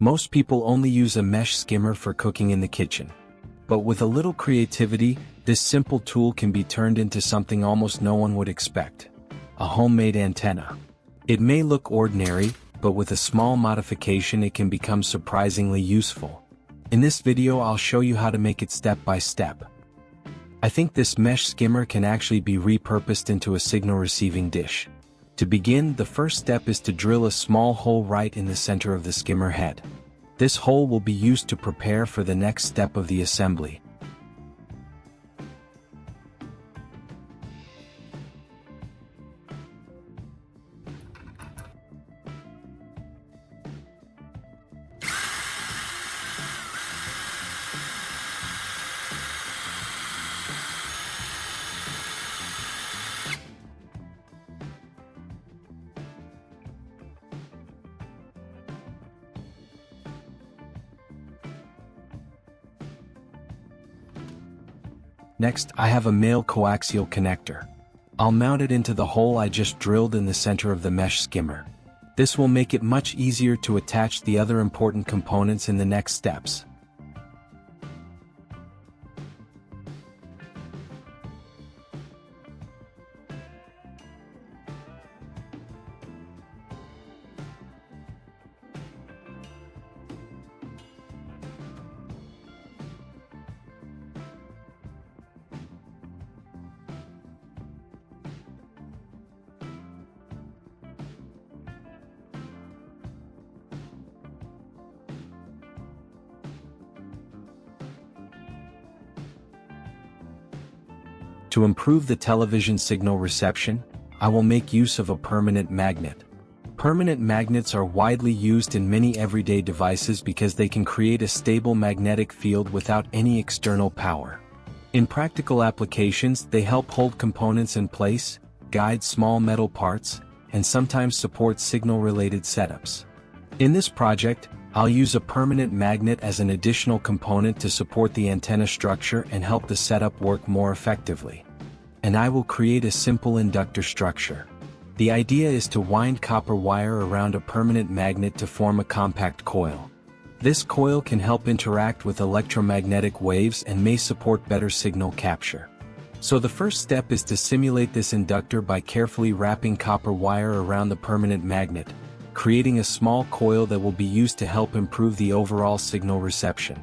Most people only use a mesh skimmer for cooking in the kitchen. But with a little creativity, this simple tool can be turned into something almost no one would expect: a homemade antenna. It may look ordinary, but with a small modification it can become surprisingly useful. In this video I'll show you how to make it step by step. I think this mesh skimmer can actually be repurposed into a signal receiving dish. To begin, the first step is to drill a small hole right in the center of the skimmer head. This hole will be used to prepare for the next step of the assembly. Next, I have a male coaxial connector. I'll mount it into the hole I just drilled in the center of the mesh skimmer. This will make it much easier to attach the other important components in the next steps. To improve the television signal reception, I will make use of a permanent magnet. Permanent magnets are widely used in many everyday devices because they can create a stable magnetic field without any external power. In practical applications, they help hold components in place, guide small metal parts, and sometimes support signal-related setups. In this project, I'll use a permanent magnet as an additional component to support the antenna structure and help the setup work more effectively. And I will create a simple inductor structure. The idea is to wind copper wire around a permanent magnet to form a compact coil. This coil can help interact with electromagnetic waves and may support better signal capture. So the first step is to simulate this inductor by carefully wrapping copper wire around the permanent magnet, creating a small coil that will be used to help improve the overall signal reception.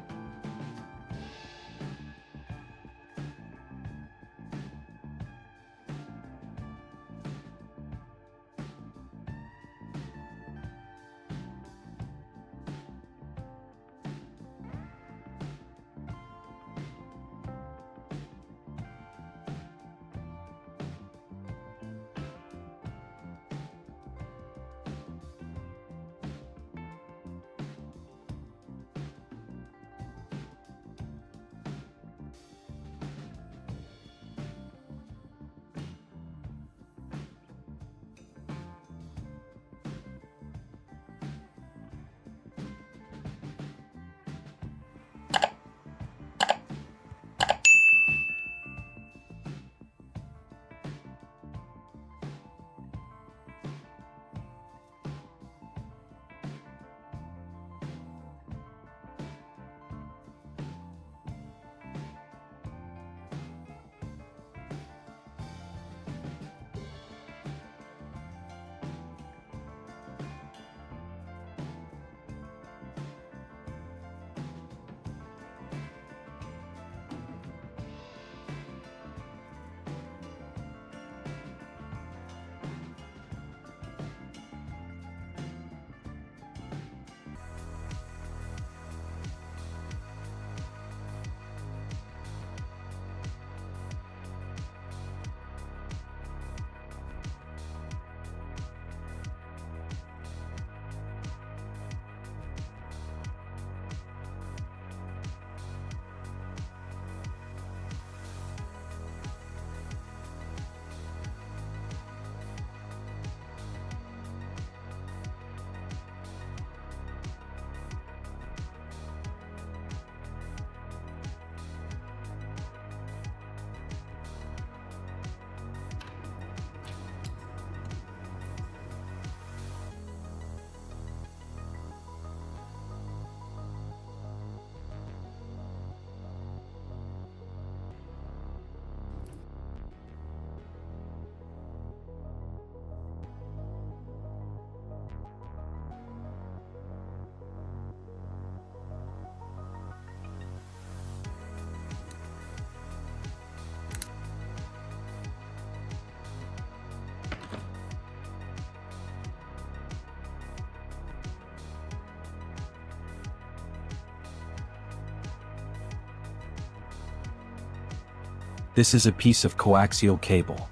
This is a piece of coaxial cable.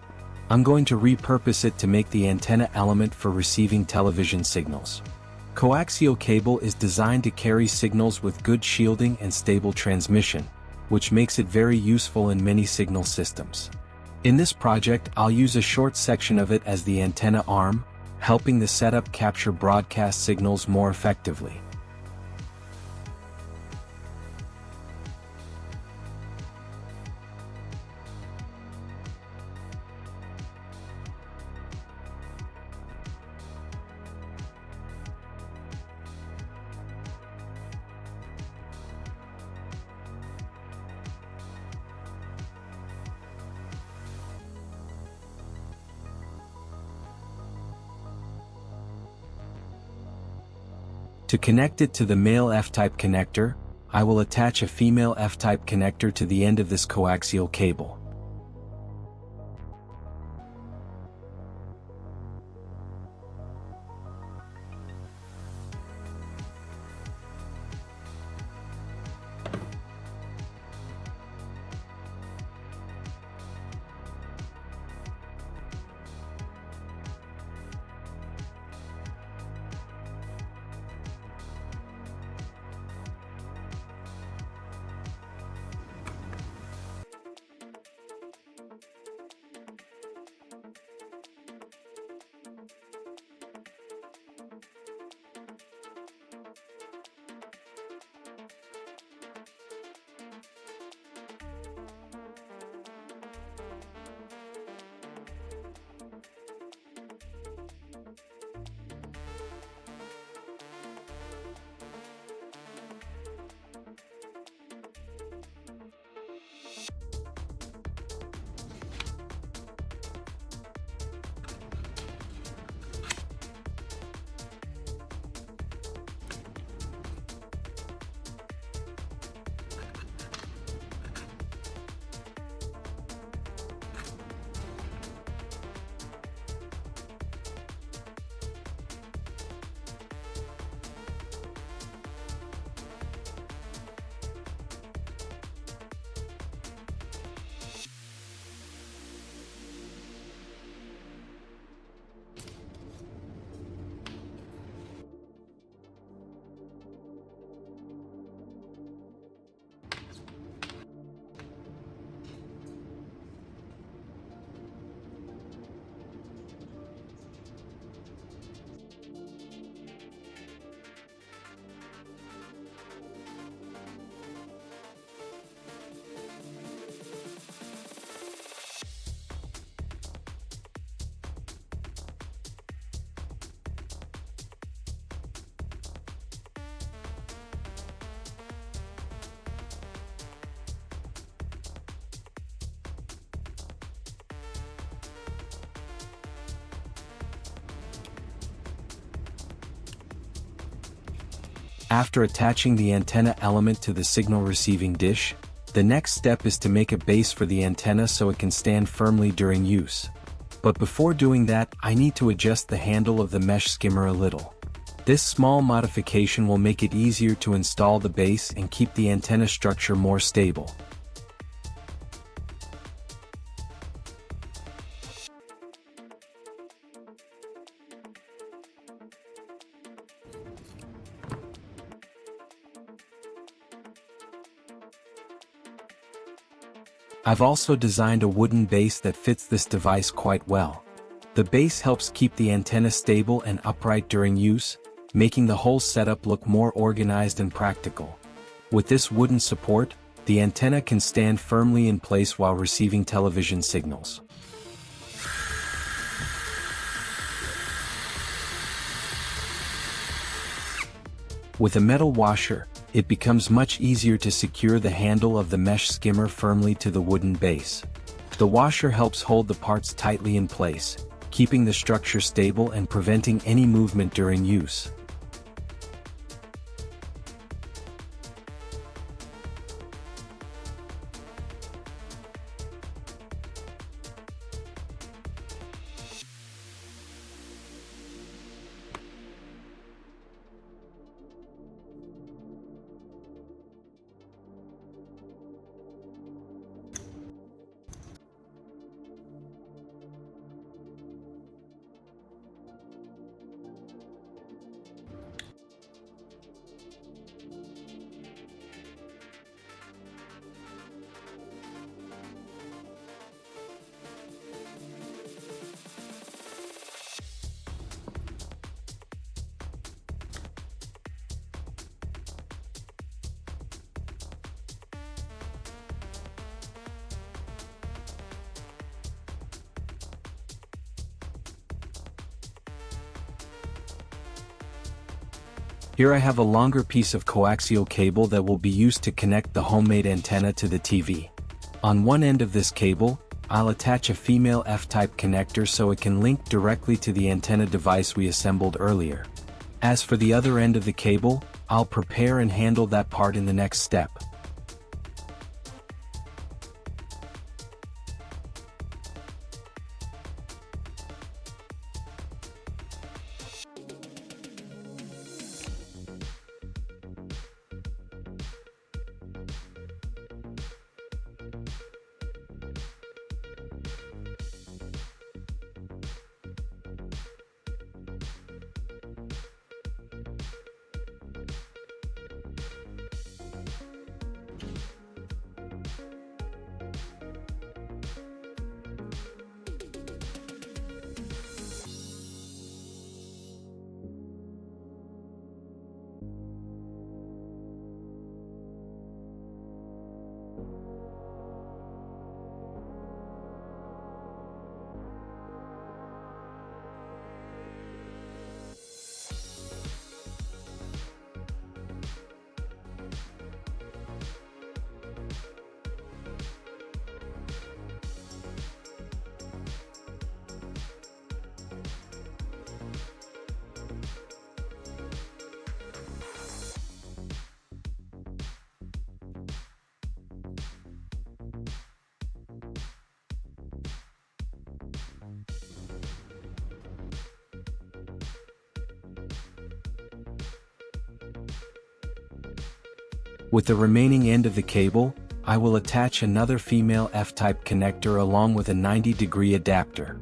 I'm going to repurpose it to make the antenna element for receiving television signals. Coaxial cable is designed to carry signals with good shielding and stable transmission, which makes it very useful in many signal systems. In this project, I'll use a short section of it as the antenna arm, helping the setup capture broadcast signals more effectively. To connect it to the male F-type connector, I will attach a female F-type connector to the end of this coaxial cable. After attaching the antenna element to the signal receiving dish, the next step is to make a base for the antenna so it can stand firmly during use. But before doing that, I need to adjust the handle of the mesh skimmer a little. This small modification will make it easier to install the base and keep the antenna structure more stable. I've also designed a wooden base that fits this device quite well. The base helps keep the antenna stable and upright during use, making the whole setup look more organized and practical. With this wooden support, the antenna can stand firmly in place while receiving television signals. With a metal washer, it becomes much easier to secure the handle of the mesh skimmer firmly to the wooden base. The washer helps hold the parts tightly in place, keeping the structure stable and preventing any movement during use. Here I have a longer piece of coaxial cable that will be used to connect the homemade antenna to the TV. On one end of this cable, I'll attach a female F-type connector so it can link directly to the antenna device we assembled earlier. As for the other end of the cable, I'll prepare and handle that part in the next step. With the remaining end of the cable, I will attach another female F-type connector along with a 90-degree adapter.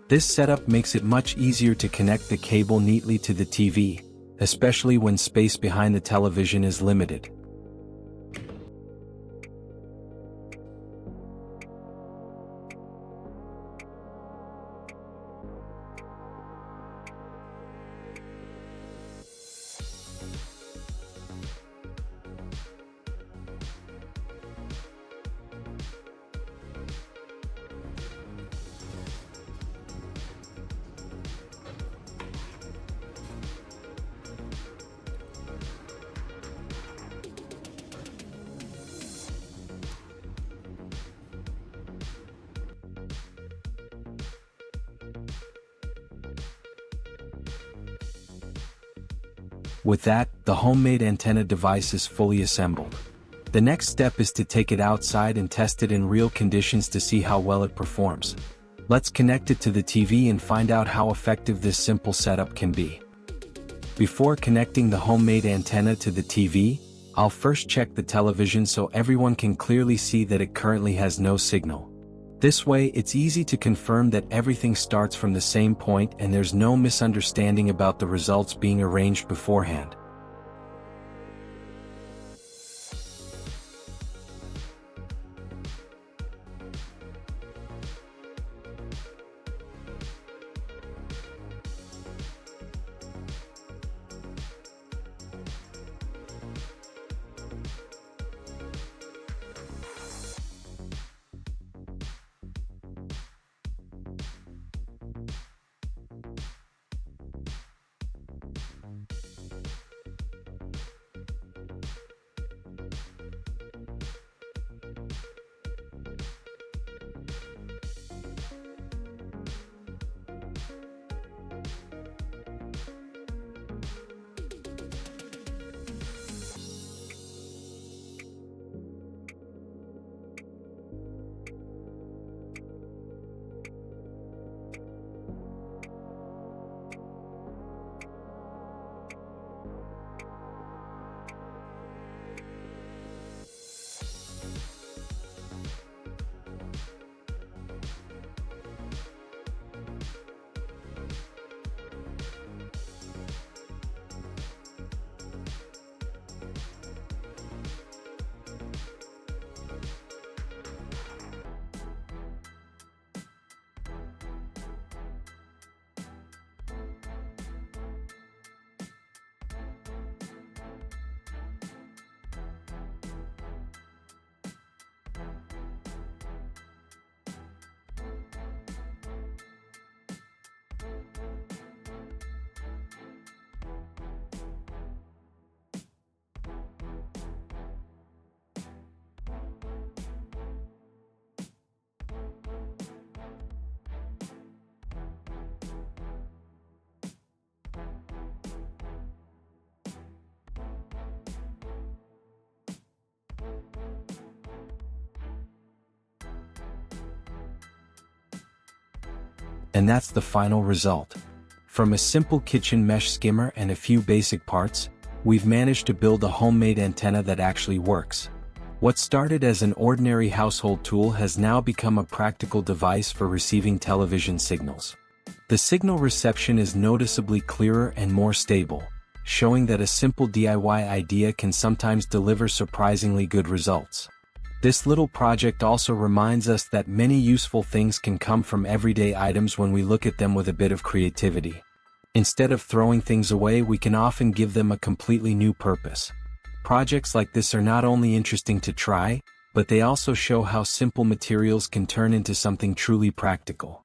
This setup makes it much easier to connect the cable neatly to the TV, especially when space behind the television is limited. With that, the homemade antenna device is fully assembled. The next step is to take it outside and test it in real conditions to see how well it performs. Let's connect it to the TV and find out how effective this simple setup can be. Before connecting the homemade antenna to the TV, I'll first check the television so everyone can clearly see that it currently has no signal. This way, it's easy to confirm that everything starts from the same point and there's no misunderstanding about the results being arranged beforehand. And that's the final result. From a simple kitchen mesh skimmer and a few basic parts, we've managed to build a homemade antenna that actually works. What started as an ordinary household tool has now become a practical device for receiving television signals. The signal reception is noticeably clearer and more stable, showing that a simple DIY idea can sometimes deliver surprisingly good results. This little project also reminds us that many useful things can come from everyday items when we look at them with a bit of creativity. Instead of throwing things away, we can often give them a completely new purpose. Projects like this are not only interesting to try, but they also show how simple materials can turn into something truly practical.